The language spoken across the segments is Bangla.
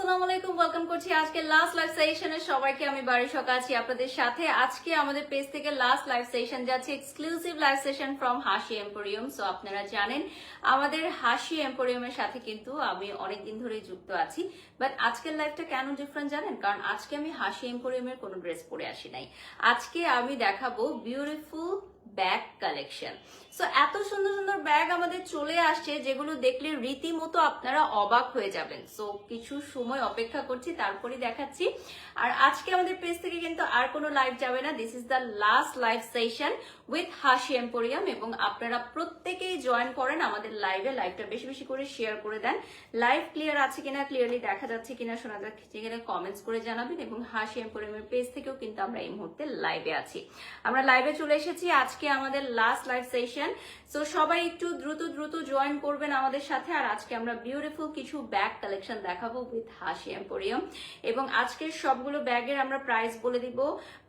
আসসালামু আলাইকুম, ওয়েলকাম করছি আজকে লাস্ট লাইভ সেশনে সবাইকে। আমি বারিশক আছি আপনাদের সাথে। আজকে আমাদের পেজ থেকে লাস্ট লাইভ সেশন যাচ্ছে এক্সক্লুসিভ লাইভ সেশন ফ্রম হাসি এম্পোরিয়াম। সো আপনারা জানেন আমাদের হাসি এম্পোরিয়ামের সাথে কিন্তু আমি অনেকদিন ধরে যুক্ত আছি, বাট আজকের লাইভটা কেন ডিফারেন্ট জানেন? কারণ আজকে আমি হাসি এম্পোরিয়ামের কোনো ড্রেস পরে আসি নাই। আজকে আমি দেখাবো বিউটিফুল ব্যাগ কালেকশন। সো এত সুন্দর সুন্দর ব্যাগ আমাদের চলে আসছে যেগুলো দেখলে রীতিমতো আপনারা অবাক হয়ে যাবেন। সো কিছু সময় অপেক্ষা করছি, তারপরে দেখাচ্ছি। আর আজকে আমাদের পেজ থেকে কিন্তু আর কোনো লাইভ যাবে না। This is the last live session with হাসি এম্পোরিয়াম, এবং আপনারা প্রত্যেকেই জয়েন করেন আমাদের লাইভে। লাইভটা বেশি বেশি করে শেয়ার করে দেন। লাইভ ক্লিয়ার আছে কিনা, ক্লিয়ারলি দেখা যাচ্ছে কিনা, শোনা যাচ্ছে কিনা কমেন্টস করে জানাবেন। এবং হাসি এম্পোরিয়ামের পেজ থেকেও কিন্তু আমরা এই মুহূর্তে লাইভে আছি। আমরা লাইভে চলে এসেছি, আজকে আমাদের লাস্ট লাইভ সেশন। সো সবাই একটু দ্রুত দ্রুত জয়েন করবেন আমাদের সাথে। আর আজকে আমরা বিউটিফুল কিছু ব্যাগ কালেকশন দেখাবো উইথ হাসি এম্পোরিয়াম, এবং আজকের সবগুলো ব্যাগের আমরা প্রাইস বলে দিব।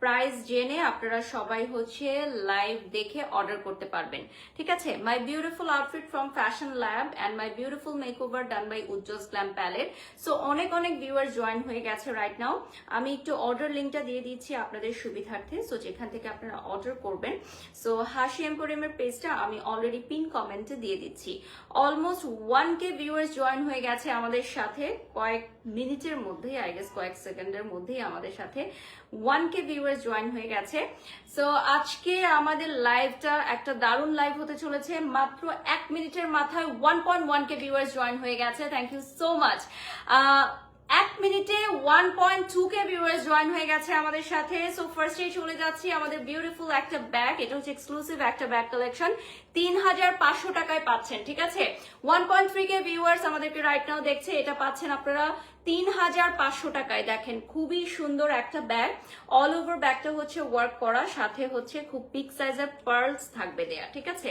প্রাইস জেনে আপনারা সবাই হচ্ছে লাইভ দেখে অর্ডার করতে পারবেন, ঠিক আছে? My beautiful outfit from Fashion Lab and my beautiful makeover done by Ujjwal Glam Palette. So অনেক অনেক ভিউয়ার জয়েন হয়ে গেছে রাইট নাও। আমি একটু অর্ডার লিঙ্কটা দিয়ে দিচ্ছি আপনাদের সুবিধার্থে, সো যেখান থেকে আপনারা অর্ডার করবেন। সো হাসি এম্পোরিয়ামের পেজটা আমি অলরেডি পিন কমেন্টে দিয়ে দিচ্ছি। অলমোস্ট 1K ভিউয়ার্স জয়েন হয়ে গেছে আমাদের সাথে কয়েক মিনিটের মধ্যেই, আই গেস কয়েক সেকেন্ডের মধ্যেই আমাদের সাথে 1K ভিউয়ার্স জয়েন হয়ে গেছে। সো আজকে আমাদের লাইভটা একটা দারুণ লাইভ হতে চলেছে। মাত্র 1 মিনিটের মাথায় 1.1K ভিউয়ার্স জয়েন হয়ে গেছে। Thank you so much. 1 মিনিটে 1.2K ভিউয়ার্স জয়েন হয়ে গেছে আমাদের সাথে। সো ফার্স্টে চলে যাচ্ছি আমাদের বিউটিফুল একটা ব্যাগ। এটা হচ্ছে এক্সক্লুসিভ একটা ব্যাগ কালেকশন, 3500 টাকায় পাচ্ছেন, ঠিক আছে? 1.3K ভিউয়ার্স আমাদেরকে রাইট নাও দেখছে, এটা পাচ্ছেন আপনারা 3500 টাকায়। দেখেন খুবই সুন্দর একটা ব্যাগ, অল ওভার ব্যাগটা হচ্ছে ওয়ার্ক করা, সাথে হচ্ছে খুব বিগ সাইজের পার্লস থাকবে দেয়া, ঠিক আছে?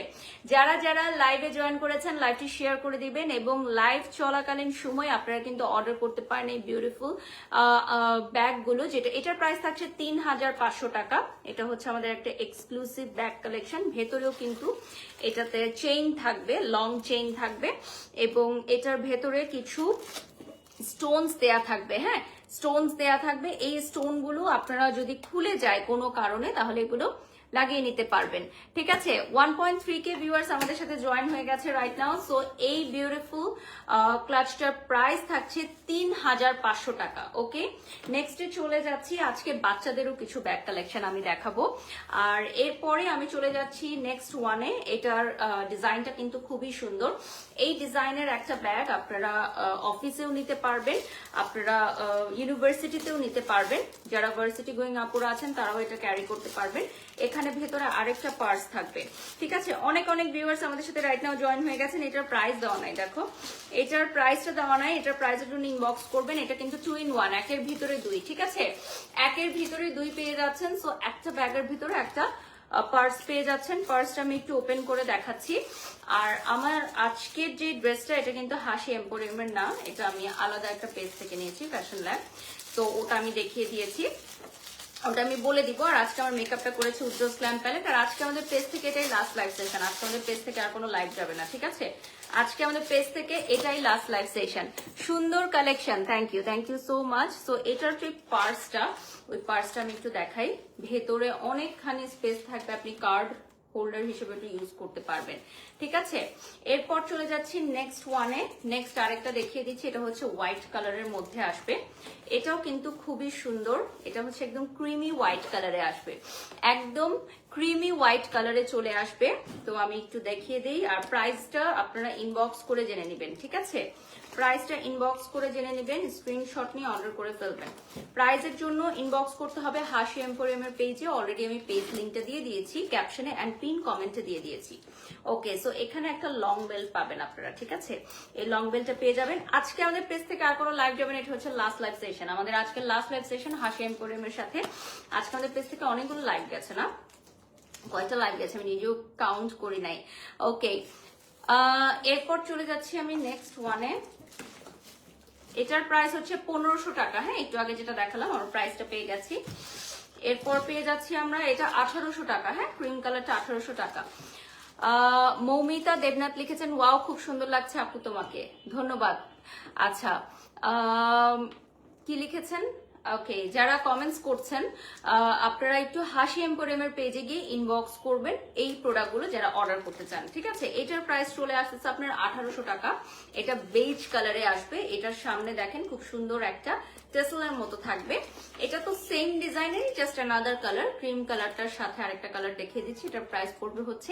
যারা যারা লাইভে জয়েন করেছেন লাইভটি শেয়ার করে দিবেন, এবং লাইভ চলাকালীন সময় আপনারা কিন্তু অর্ডার করতে পারেন এই বিউটিফুল ব্যাগগুলো, যেটা এটার প্রাইস থাকছে 3500 টাকা। এটা হচ্ছে আমাদের একটা এক্সক্লুসিভ ব্যাগ কালেকশন। ভেতরেও কিন্তু এটাতে চেইন থাকবে, লং চেইন থাকবে, এবং এটার ভেতরে কিছু স্টোনস দেয়া থাকবে। হ্যাঁ, স্টোনস দেয়া থাকবে। এই স্টোনগুলো আপনারা যদি খুলে যায় কোনো কারণে তাহলে এগুলো লাগিয়ে নিতে পারবেন, ঠিক আছে? 1.3K ভিউয়ার্স আমাদের সাথে জয়েন হয়ে গেছে রাইট নাও। সো এই বিউটিফুল ক্লাচটার প্রাইস থাকছে 3500 টাকা। ওকে, নেক্সটে চলে যাচ্ছি। আজকে বাচ্চাদেরও কিছু ব্যাগ কালেকশন আমি দেখাবো, আর এরপরে আমি চলে যাচ্ছি নেক্সট ওয়ানে। এটার ডিজাইনটা কিন্তু খুবই সুন্দর। এই ডিজাইনের একটা ব্যাগ আপনারা অফিসেও নিতে পারবেন, আপনারা ইউনিভার্সিটিতেও নিতে পারবেন। যারা ভার্সিটি গোয়িং আপুরা আছেন তারাও এটা ক্যারি করতে পারবেন। এখানে ভেতরে আরেকটা পার্স থাকবে, ঠিক আছে? অনেক অনেক ভিউয়ার্স আমাদের সাথে রাইট নাও জয়েন হয়ে গেছেন। এটার প্রাইস দেওয়া নাই, দেখো এটার প্রাইসটা দেওয়া নাই। এটার প্রাইসের জন্য ইনবক্স করবেন। এটা কিন্তু 2 in 1, একের ভিতরে 2, ঠিক আছে? একের ভিতরে 2 পেয়ে যাচ্ছেন। সো একটা ব্যাগের ভিতরে একটা পার্স পেয়ে যাচ্ছেন। পার্সটা আমি একটু ওপেন করে দেখাচ্ছি। আর আমার আজকের যে ড্রেসটা, এটা কিন্তু হাসি এম্পোরিয়ামের না, এটা আমি আলাদা একটা পেজ থেকে নিয়েছি, ফ্যাশন ল্যাব। তো ওটা আমি দেখিয়ে দিয়েছি, ওটা আমি বলে দিব। আর আজকে আমার মেকআপটা করেছে উজ্জ্বল গ্ল্যাম প্যালেট। আর আজকে আমাদের পেজ থেকে এটাই লাস্ট লাইভ সেশন। আজকে আমাদের পেজ থেকে আর কোনো লাইভ যাবে না, ঠিক আছে? আজকে আমাদের পেজ থেকে এটাই লাস্ট লাইভ সেশন। সুন্দর collection, thank you so much. So এটার যে পার্সটা, ওই পার্সটা আমি একটু দেখাই। ভেতরে অনেকখানি স্পেস থাকবে, আপনি কার্ড হোল্ডার হিসেবে একটু ইউজ করতে পারবেন, ঠিক আছে? এরপর চলে যাচ্ছি নেক্সট ওয়ানে। নেক্সট আরেকটা দেখিয়ে দিচ্ছি। এটা হচ্ছে হোয়াইট কালারের মধ্যে আসবে। এটাও কিন্তু খুবই সুন্দর। এটা হচ্ছে একদম ক্রিমি হোয়াইট কালারে আসবে, একদম ক্রিমি হোয়াইট কালারে চলে আসবে। তো আমি একটু দেখিয়ে দিই। আর প্রাইসটা আপনারা ইনবক্স করে জেনে নেবেন, ঠিক আছে? প্রাইসটা ইনবক্স করে জেনে নেবেন, স্ক্রিনশট নিয়ে অর্ডার করে ফেলবেন। প্রাইসের জন্য ইনবক্স করতে হবে হাসি এম্পোরিয়ামের পেজে। অলরেডি আমি পেজ লিঙ্কটা দিয়ে দিয়েছি ক্যাপশনে অ্যান্ড পিন কমেন্টে দিয়ে দিয়েছি। ওকে, সো এখানে একটা লং বেল্ট পাবেন আপনারা, ঠিক আছে? এই লং বেল্টটা পেয়ে যাবেন। আজকে আমাদের পেজ থেকে আর কোনো লাইভ যাবেন, এটা হচ্ছে লাস্ট লাইভ সেশন। আমাদের আজকে লাস্ট লাইভ সেশন হাসি এম্পোরিয়ামের সাথে। আজকে আমাদের পেজ থেকে অনেকগুলো লাইভ গেছে, না কয়টা লাইভ গেছে আমি নিজেও কাউন্ট করি নাই। ওকে, এরপর চলে যাচ্ছি আমি নেক্সট ওয়ানে। এটার প্রাইস হচ্ছে 1500 টাকা। হ্যাঁ, একটু আগে যেটা দেখালাম আমরা প্রাইসটা পেয়ে গেছি। এরপর পেয়ে যাচ্ছি আমরা এটা 1800 টাকা। হ্যাঁ, ক্রিম কালারটা 1800 টাকা। মৌমিতা দেবনাথ লিখেছেন ওয়াও খুব সুন্দর লাগছে আপু তোমাকে, ধন্যবাদ। আচ্ছা, কি লিখেছেন? ওকে, যারা কমেন্টস করছেন আপনারা একটু হাসি এম্পোরিয়ামের পেজে গিয়ে ইনবক্স করবেন এই প্রোডাক্টগুলো যারা অর্ডার করতে চান, ঠিক আছে? এটার প্রাইস চলে আসতেছে আপনার 1800 টাকা। এটা বেজ কালারে আসবে, এটার সামনে দেখেন খুব সুন্দর একটা টেসেলের মতো থাকবে। এটা তো সেম ডিজাইনেরই, জাস্ট অ্যানাদার কালার, ক্রিম কালারটার সাথে আরেকটা কালার দেখিয়ে দিচ্ছি। এটার প্রাইস পড়বে হচ্ছে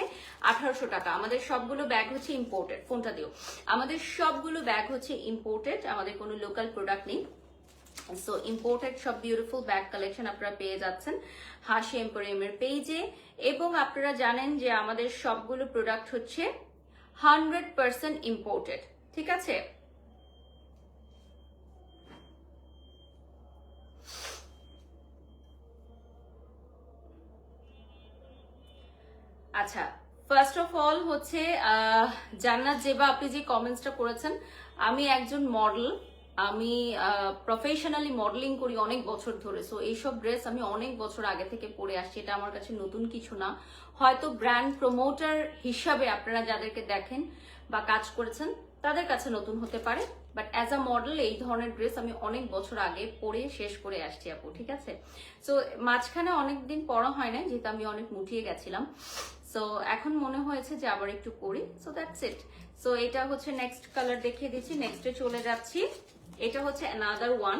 1800 টাকা। আমাদের সবগুলো ব্যাগ হচ্ছে ইম্পোর্টেড, ফোনটা দিও। আমাদের সবগুলো ব্যাগ হচ্ছে ইম্পোর্টেড, আমাদের কোনো লোকাল প্রোডাক্ট নেই। সো ইম্পোর্টেড সব বিউটিফুল ব্যাগ কালেকশন আপনারা পেয়ে যাচ্ছেন হাসি এম্পোরিয়ামের পেজে। এবং আপনারা জানেন যে আমাদের সবগুলো প্রোডাক্ট হচ্ছে 100% ইম্পোর্টেড, ঠিক আছে? আচ্ছা, ফার্স্ট অফ অল হচ্ছে জান্নাত জেবা, আপনি যে কমেন্টসটা করেছেন, আমি একজন মডেল, আমি প্রফেশনালি মডেলিং করি অনেক বছর ধরে। সো এইসব ড্রেস আমি অনেক বছর আগে থেকে পরে আসছি, এটা আমার কাছে নতুন কিছু না। হয়তো ব্র্যান্ড প্রমোটার হিসাবে আপনারা যাদেরকে দেখেন বা কাজ করেছেন তাদের কাছে নতুন হতে পারে, বাট অ্যাজ আ মডেল এই ধরনের ড্রেস আমি অনেক বছর আগে পরে শেষ করে আসছি আপু, ঠিক আছে? সো মাঝখানে অনেকদিন পরা হয় না, যেহেতু আমি অনেক মুটিয়ে গেছিলাম। সো এখন মনে হয়েছে যে আবার একটু করি, সো দ্যাটস ইট। সো এটা হচ্ছে নেক্সট কালার দেখিয়ে দিচ্ছি, নেক্সটে চলে যাচ্ছি। এটা হচ্ছে অ্যানাদার ওয়ান,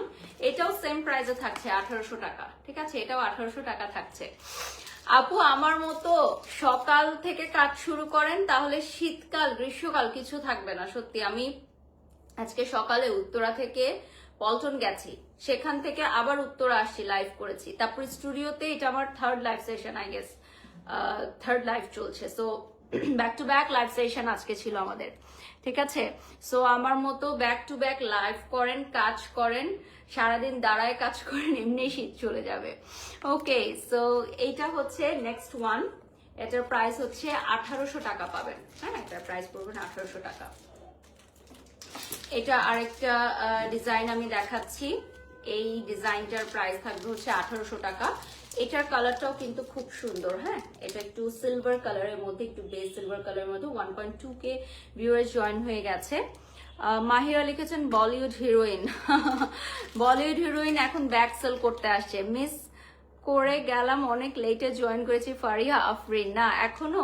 এটাও সেম প্রাইসে থাকছে 1800 টাকা, ঠিক আছে? এটাও 1800 টাকা থাকছে। আপু আমার মতো সকাল থেকে কাজ শুরু করেন তাহলে শীতকাল গ্রীষ্মকাল কিছু থাকবে না, সত্যি। আমি আজকে সকালে উত্তরা থেকে পল্টন গেছি, সেখান থেকে আবার উত্তরা আসছি, লাইভ করেছি, তারপর স্টুডিওতে এটা আমার third live session, I guess third live চলছে। So back to back live session আজকে ছিল আমাদের, ঠিক আছে? সো আমার মতো ব্যাক টু ব্যাক লাইভ করেন, কাজ করেন, সারাদিন দাঁড়ায় কাজ করেন, এমনি শীত চলে যাবে। ওকে, সো এইটা হচ্ছে নেক্সট ওয়ান, এটার প্রাইস হচ্ছে 1800 টাকা পাবেন, হ্যাঁ? এটার প্রাইস পড়বেন 1800 টাকা। এটা আরেকটা ডিজাইন আমি দেখাচ্ছি, এই ডিজাইনটার প্রাইস থাকবে হচ্ছে 1800 টাকা। এটার কালারটাও কিন্তু খুব সুন্দর, হ্যাঁ? এটা একটু সিলভার কালারের মধ্যে, একটু বেস সিলভার কালারের মধ্যে। 1.2K ভিউয়ার্স জয়েন হয়ে গেছে। মাহিরা লিখেছেন বলিউড হিরোইন। বলিউড হিরোইন এখন ব্যাক সেল করতে আসছে, মিস করে গেলাম, অনেক লেটে জয়েন করেছি। ফারিহা আফরিন, না এখনো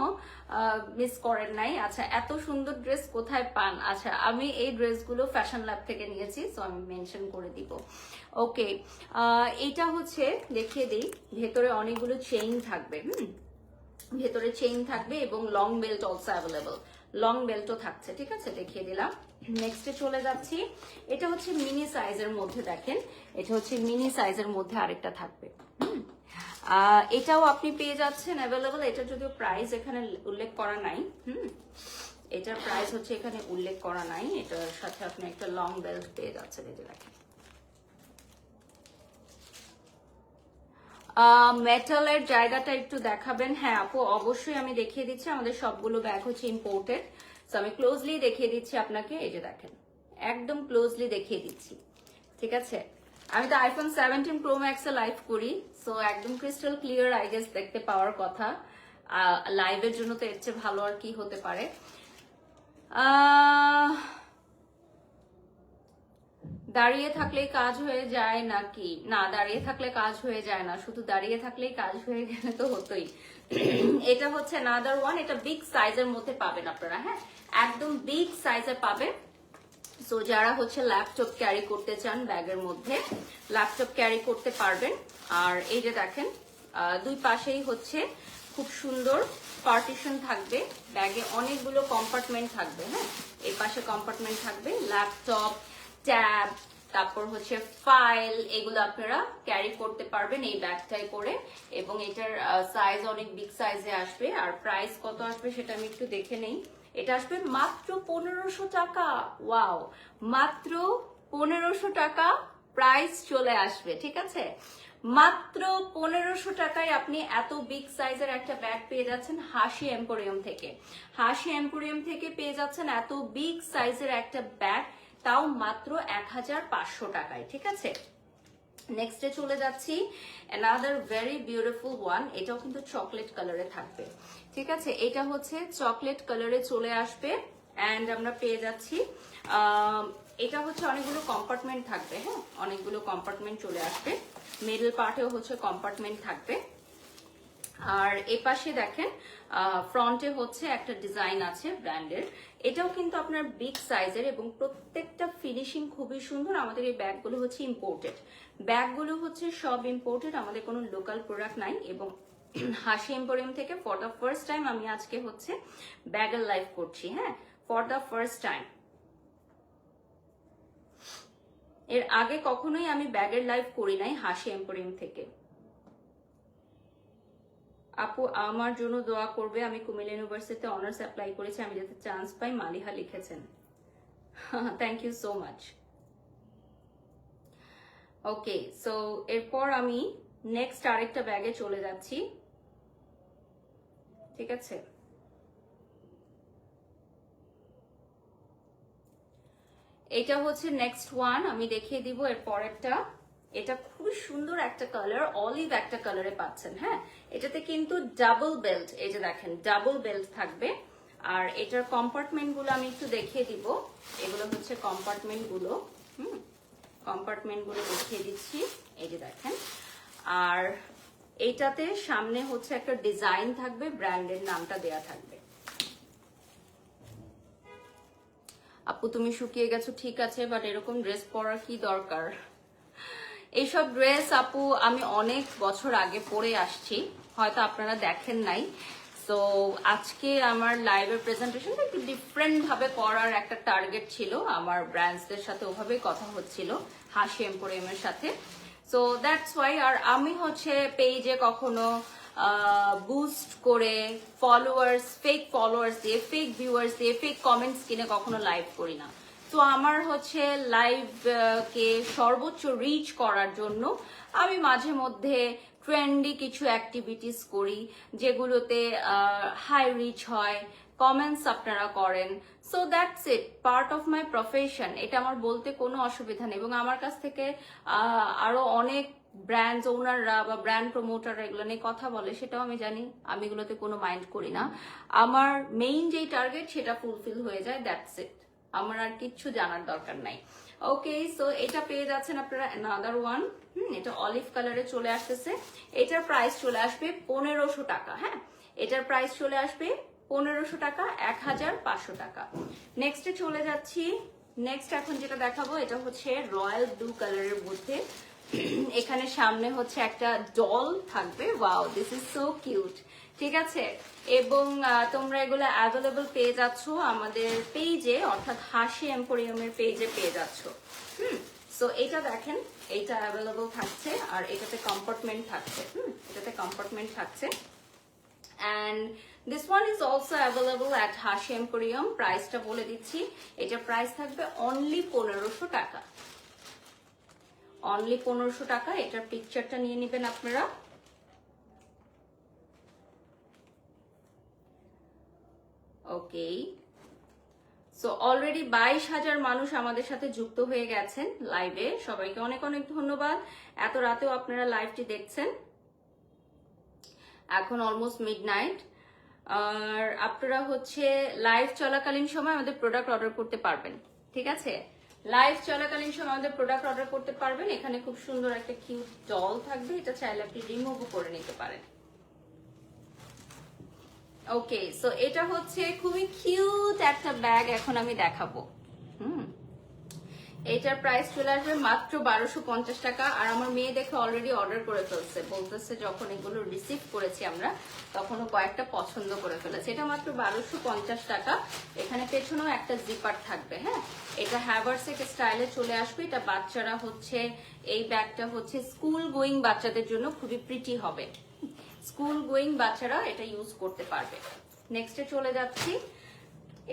মিস করেন নাই। আচ্ছা, এত সুন্দর ড্রেস কোথায় পান? আচ্ছা, আমি এই ড্রেসগুলো ফ্যাশন ল্যাব থেকে নিয়েছি, সো আমি মেনশন করে দিব। ওকে, এটা হচ্ছে দেখিয়ে দিই, ভেতরে অনেকগুলো চেইন থাকবে, ভেতরে চেইন থাকবে এবং long belt also available, long বেল্টও থাকছে, ঠিক আছে? দেখিয়ে দিলাম। নেক্সটে চলে যাচ্ছি, এটা হচ্ছে মিনি সাইজের মধ্যে, দেখেন এটা হচ্ছে মিনি সাইজের মধ্যে আরেকটা থাকবে। এটাও আপনি পেয়ে যাচ্ছেন অ্যাভেলেবল। এটা যদিও প্রাইস এখানে উল্লেখ করা নাই, এটার প্রাইস হচ্ছে এখানে উল্লেখ করা নাই। এটার সাথে আপনি একটা লং বেল্ট পেয়ে যাচ্ছেন, এই যে দেখেন। মেটালের জায়গাটা একটু দেখাবেন? হ্যাঁ আপু, অবশ্যই আমি দেখিয়ে দিচ্ছি। আমাদের সবগুলো ব্যাগ হচ্ছে ইম্পোর্টেড, সো আমি ক্লোজলি দেখিয়ে দিচ্ছি আপনাকে। এই যে দেখেন, একদম ক্লোজলি দেখিয়ে দিচ্ছি, ঠিক আছে? আমি তো আইফোন 17 প্রো ম্যাক্সে লাইভ করি, সো একদম ক্রিস্টাল ক্লিয়ার আই গেস দেখতে পাওয়ার কথা। লাইভের জন্য তো এর চেয়ে ভালো আর কি হতে পারে। দাঁড়িয়ে থাকলেই কাজ হয়ে যায় নাকি? না, দাঁড়িয়ে থাকলে কাজ হয়ে যায় না, শুধু দাঁড়িয়ে থাকলেই কাজ হয়ে গেলে তো হতোই। এটা হচ্ছে নাদার ওয়ান, এটা বিগ সাইজের মধ্যে পাবেন আপনারা, হ্যাঁ? একদম বিগ সাইজে পাবেন। সো যারা হচ্ছে ল্যাপটপ ক্যারি করতে চান, ব্যাগের মধ্যে ল্যাপটপ ক্যারি করতে পারবেন। আর এই যে দেখেন, দুই পাশেই হচ্ছে খুব সুন্দর পার্টিশন থাকবে, ব্যাগে অনেকগুলো কম্পার্টমেন্ট থাকবে, হ্যাঁ? এই পাশে কম্পার্টমেন্ট থাকবে, ল্যাপটপ, ট্যাব, তারপর হচ্ছে ফাইল, এগুলো আপনারা ক্যারি করতে পারবেন এই ব্যাগটাই করে। এবং এটার সাইজ অনেক বিগ সাইজে আসবে। আর প্রাইস কত আসবে সেটা আমি একটু দেখে নেই। এটা আসবে মাত্র 1500 টাকা। ওয়াও, মাত্র 1500 টাকা প্রাইস চলে আসবে, ঠিক আছে? মাত্র 1500 টাকায় আপনি এত বিগ সাইজের একটা ব্যাগ পেয়ে যাচ্ছেন হাসি এম্পোরিয়াম থেকে। হাসি এম্পোরিয়াম থেকে পেয়ে যাচ্ছেন এত বিগ সাইজের একটা ব্যাগ, তাও মাত্র 1500 টাকায়, ঠিক আছে? নেক্সটে চলে যাচ্ছি, অ্যানাদার ভেরি বিউটিফুল ওয়ান। এটাও কিন্তু চকলেট কালারে থাকবে, ঠিক আছে? এটা হচ্ছে চকলেট কালারে চলে আসবে অ্যান্ড আমরা পেয়ে যাচ্ছি এটা হচ্ছে অনেকগুলো কম্পার্টমেন্ট থাকবে, হ্যাঁ, অনেকগুলো কম্পার্টমেন্ট চলে আসবে। মিডল পার্টেও হচ্ছে কম্পার্টমেন্ট থাকবে। আর এই পাশে দেখেন ফ্রন্টে হচ্ছে একটা ডিজাইন আছে ব্র্যান্ডের। এটাও কিন্তু আপনার বিগ সাইজের এবং প্রত্যেকটা ফিনিশিং খুবই সুন্দর। আমাদের এই ব্যাগগুলো হচ্ছে ইম্পোর্টেড, ব্যাগগুলো হচ্ছে সব ইম্পোর্টেড, আমাদের কোনো লোকাল প্রোডাক্ট নাই। এবং হাসি এম্পোরিয়াম থেকে ফর দ্য ফার্স্ট টাইম আমি আজকে হচ্ছে ব্যাগের লাইভ করছি, হ্যাঁ, ফর দ্য ফার্স্ট টাইম। এর আগে কখনোই আমি ব্যাগের লাইভ করি নাই হাসি এম্পোরিয়াম থেকে। আপু আমার জন্য দোয়া করবে, আমি কুমিল্লা ইউনিভার্সিটিতে অনার্স অ্যাপ্লাই করেছি, আমি যাতে চান্স পাই, মালিহা লিখেছেন। Thank you so much. Okay, so এরপর আমি নেক্সট আরেকটা ব্যাগে চলে যাচ্ছি, ঠিক আছে? এটা হচ্ছে নেক্সট ওয়ান, আমি দেখিয়ে দিব এর পরেরটা। এটা খুবই সুন্দর একটা কালার, অলিভ একটা কালারে পাচ্ছেন, হ্যাঁ। এটাতে কিন্তু ডাবল বেল্ট, এই যে দেখেন ডাবল বেল্ট থাকবে। আর এটার কম্পার্টমেন্ট গুলো আমি একটু দেখিয়ে দিব। এগুলো হচ্ছে কম্পার্টমেন্ট গুলো, কম্পার্টমেন্ট গুলো দেখিয়ে দিচ্ছি, এই যে দেখেন। আর এইটাতে সামনে হচ্ছে একটা ডিজাইন থাকবে, ব্র্যান্ডের নামটা দেয়া থাকবে। আপু তুমি শুকিয়ে গেছো, ঠিক আছে, বাট এরকম ড্রেস পরার কি দরকার? এইসব ড্রেস আপু আমি অনেক বছর আগে পরে আসছি, হয়তো আপনারা দেখেন নাই। তো আজকে আমার লাইভের প্রেজেন্টেশনটা একটু ডিফারেন্ট ভাবে করার একটা টার্গেট ছিল, আমার ব্র্যান্ডসদের সাথে ওভাবেই কথা হচ্ছিল হাসি এম্পোরিয়ামের সাথে। So that's why. আর আমি হচ্ছে পেজে কখনো বুস্ট করে ফলোয়ার্স, ফেক ফলোয়ার্স দিয়ে, ফেক ভিউয়ার্স দিয়ে, ফেক কমেন্টস কিনে কখনো লাইভ করি না। তো আমার হচ্ছে লাইভ কে সর্বোচ্চ রিচ করার জন্য আমি মাঝে মধ্যে ট্রেন্ডি কিছু অ্যাক্টিভিটিস করি, যেগুলোতে হাই রিচ হয়, কমেন্টস আপনারা করেন। So that's it, part of my profession. এটা আমার বলতে কোনো অসুবিধা নেই। এবং আমার কাছ থেকে আরো অনেক ব্র্যান্ড ওনাররা বা ব্র্যান্ড প্রমোটাররা এগুলো নিয়ে কথা বলে, সেটাও আমি জানি, আমি এগুলোতে কোনো মাইন্ড করি না। আমার মেইন যেই টার্গেট সেটা ফুলফিল হয়ে যায়, দ্যাটস ইট। আমার আর কিচ্ছু জানার দরকার নাই। ওকে, সো এটা পেয়ে যাচ্ছেন আপনারা অ্যানাদার ওয়ান। এটা অলিভ কালারে চলে আসতেছে। এটার প্রাইস চলে আসবে 1500 টাকা, হ্যাঁ, এটার প্রাইস চলে আসবে 1500 টাকা, 1500 টাকা। নেক্সটে চলে যাচ্ছি। নেক্সট এখন যেটা দেখাবো এটা হচ্ছে রয়্যাল ব্লু কালারের মধ্যে। এখানে সামনে হচ্ছে একটা ডল থাকবে, wow, this is so cute, ঠিক আছে? এবং তোমরা এগুলো অ্যাভেলেবল পেয়ে যাচ্ছ আমাদের পেজে, অর্থাৎ হাসি এম্পোরিয়ামের পেজে পেয়ে যাচ্ছ। সো এটা দেখেন, এইটা অ্যাভেলেবল থাকছে। আর এটাতে কম্পার্টমেন্ট থাকছে, এটাতে কম্পার্টমেন্ট থাকছে। And this one is also available at হাসি এম্পোরিয়াম। প্রাইসটা বলে দিচ্ছি, এটার প্রাইস থাকবে অনলি 1500 টাকা, অনলি 1500 টাকা। এটার পিকচারটা নিয়ে নেবেন আপনারা। ওকে, সো অলরেডি 22,000 মানুষ আমাদের সাথে যুক্ত হয়ে গেছেন লাইভে। সবাইকে অনেক অনেক ধন্যবাদ, এত রাতেও আপনারা লাইভটি দেখছেন। এখন অলমোস্ট মিডনাইট। আর আপনারা হচ্ছে লাইভ চলাকালীন সময় আমাদের প্রোডাক্ট অর্ডার করতে পারবেন, ঠিক আছে? লাইভ চলাকালীন সময় আমাদের প্রোডাক্ট অর্ডার করতে পারবেন। এখানে খুব সুন্দর একটা কিউট ডল থাকবে, এটা চাইলে আপনি রিমুভও করে নিতে পারেন। ওকে, সো এটা হচ্ছে খুবই কিউট একটা ব্যাগ, এখন আমি দেখাবো। এটার প্রাইস চলে আসবে মাত্র 1250 টাকা। আর আমার মেয়ে দেখে অলরেডি অর্ডার করে ফেলছে, বলতেছে যখন এগুলো রিসিভ করেছি আমরা তখনও কয়েকটা পছন্দ করে ফেলেছে। এটা মাত্র 1250 টাকা। এখানে পেছনেও একটা জিপার থাকবে, হ্যাঁ। এটা হ্যাভারসেক স্টাইলে চলে আসবে। এটা বাচ্চারা হচ্ছে, এই ব্যাগটা হচ্ছে স্কুল গোয়িং বাচ্চাদের জন্য খুবই প্রিটি হবে, স্কুল গোয়িং বাচ্চারা এটা ইউজ করতে পারবে। নেক্সটে চলে যাচ্ছি।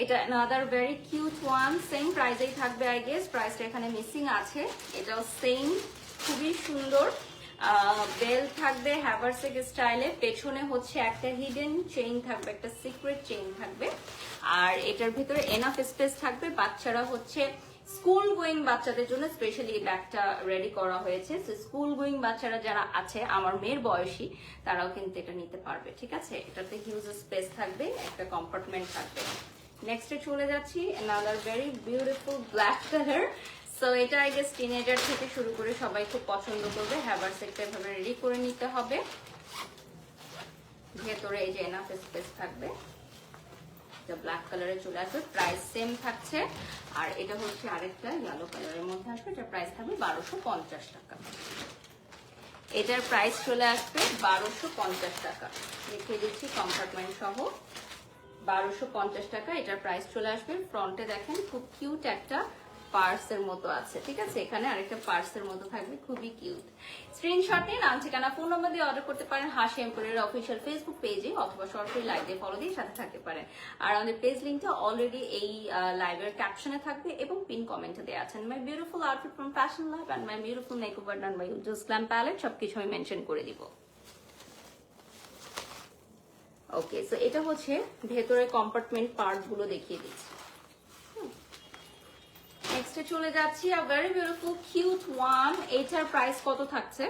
এটা another very cute one, same প্রাইসেই থাকবে আই গেস, প্রাইসটা এখানে মিসিং আছে। এটাও সেম, খুবই সুন্দর। বেল থাকবে হ্যাভারসেক স্টাইলে, পেছনে হচ্ছে একটা হিডেন চেইন থাকবে, একটা সিক্রেট চেইন থাকবে। আর এটার ভিতরে এনাফ স্পেস থাকবে, বাচ্চারা হচ্ছে স্কুল গোয়িং বাচ্চাদের জন্য স্পেশালি এই ব্যাগটা রেডি করা হয়েছে। তো স্কুল গোয়িং বাচ্চারা যারা আছে, আমার মেয়ের বয়সী, তারাও কিন্তু এটা নিতে পারবে, ঠিক আছে? এটাতে হিউজ স্পেস থাকবে, একটা কম্পার্টমেন্ট থাকবে। নেক্সটে চলে যাচ্ছি, another very beautiful black color. So এটা আই গেস টিনেজার থেকে শুরু করে সবাই খুব পছন্দ করবে। হ্যাভার্স একটা এভাবে রেডি করে নিতে হবে। ভেতরে এই যে এনাফ স্পেস থাকবে, ব্ল্যাক কালারে চলে আসবে, প্রাইস সেম থাকছে। আর এটা হচ্ছে আরেকটা ইয়েলো কালারের মধ্যে আসবে, এটার প্রাইস থাকবে 1250 টাকা। এটার প্রাইস চলে আসবে 1250 টাকা। লিখে দিচ্ছি কম্পার্টমেন্ট সহ 1250 টাকা এটার প্রাইস চলে আসবে। ফ্রন্টে দেখেন খুব কিউট একটা পার্সের মতো আছে, ঠিক আছে? এখানে আরেকটা পার্সের মতো থাকবে, খুবই কিউট। স্ক্রিনশট নিয়ে নাম ঠিকানা ফোন নম্বর দিয়ে অর্ডার করতে পারেন হাসি এম্পোরিয়ার অফিসিয়াল ফেসবুক পেজে, অথবা সরাসরি লাইভ দিয়ে ফলো দিয়ে সাথে থাকতে পারেন। আর আমাদের পেজ লিঙ্কটা অলরেডি এই লাইভের ক্যাপশনে থাকবে এবং পিন কমেন্টে দেওয়া আছেন। My beautiful outfit from Fashion Live and my beautiful makeover done by Ujjwal Glam Palette, সবকিছু আমি মেনশন করে দিব। ওকে, সো এটা হচ্ছে ভেতরে কম্পার্টমেন্ট পার্ট গুলো দেখিয়ে দিচ্ছি। নেক্সটে চলে যাচ্ছি, a very beautiful cute one. এটার প্রাইস কত থাকছে?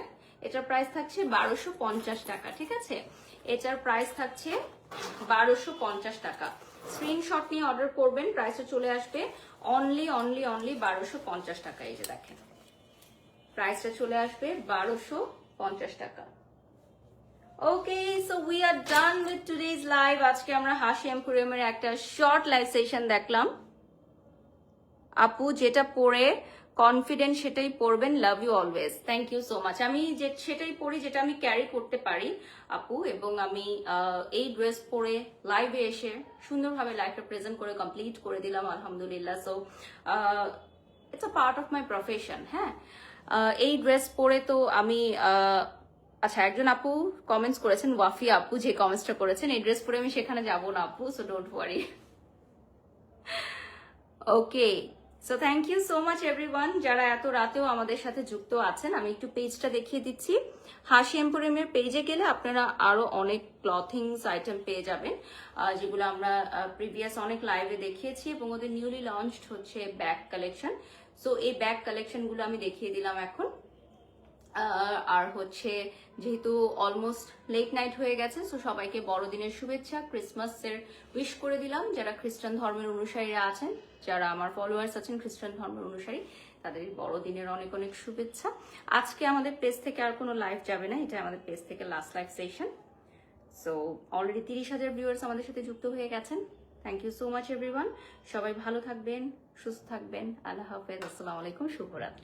এটার প্রাইস থাকছে 1250 টাকা, ঠিক আছে? এটার প্রাইস থাকছে 1250 টাকা। স্ক্রিনশট নিয়ে অর্ডার করবেন, প্রাইসটা চলে আসবে অনলি 1250 টাকা। এই যে দেখেন, প্রাইসটা চলে আসবে 1250 টাকা। Okay, so we are done with today's live. আজকে আমরা হাসি এম্পোরিয়ামের একটা শর্ট লাইভ সেশন দেখলাম। আপু যেটা পরে কনফিডেন্ট সেটাই পরবেন, love you always. Thank you so much. আমি সেটাই পরি যেটা আমি ক্যারি করতে পারি আপু, এবং আমি এই ড্রেস পরে লাইভে এসে সুন্দরভাবে লাইভটা প্রেজেন্ট করে কমপ্লিট করে দিলাম আলহামদুলিল্লাহ। So it's a part of my profession. হ্যাঁ, এই ড্রেস পরে তো আমি আচ্ছা, একজন আপু কমেন্টস করেছেন, ওয়াফি আপু যে কমেন্টসটা করেছেন, এই ড্রেস পরে আমি সেখানে যাবো না আপু, so don't worry. Okay, so thank you so much everyone যারা এত রাতেও আমাদের সাথে যুক্ত আছেন। আমি একটু পেজটা দেখিয়ে দিচ্ছি। হাসি এম্পোরিয়ামের পেজে গেলে আপনারা আরো অনেক ক্লথিংস আইটেম পেয়ে যাবেন, যেগুলো আমরা প্রিভিয়াস অনেক লাইভে দেখিয়েছি, এবং ওদের নিউলি লঞ্চড হচ্ছে ব্যাগ কালেকশন। সো এই ব্যাগ কালেকশন গুলো আমি দেখিয়ে দিলাম এখন। আর হচ্ছে যেহেতু অলমোস্ট লেট নাইট হয়ে গেছে, সো সবাইকে বড়দিনের শুভেচ্ছা, ক্রিসমাসের উইশ করে দিলাম। যারা খ্রিস্টান ধর্মের অনুসারীরা আছেন, যারা আমার ফলোয়ার্স আছেন খ্রিস্টান ধর্মের অনুসারী, তাদের বড়দিনের অনেক অনেক শুভেচ্ছা। আজকে আমাদের পেজ থেকে আর কোনো লাইভ যাবে না, এটা আমাদের পেজ থেকে last live session. So already 30,000 viewers আমাদের সাথে যুক্ত হয়ে গেছেন। Thank you so much everyone. সবাই ভালো থাকবেন, সুস্থ থাকবেন। আল্লাহ হাফেজ, আসসালামু আলাইকুম, শুভরাত্রি।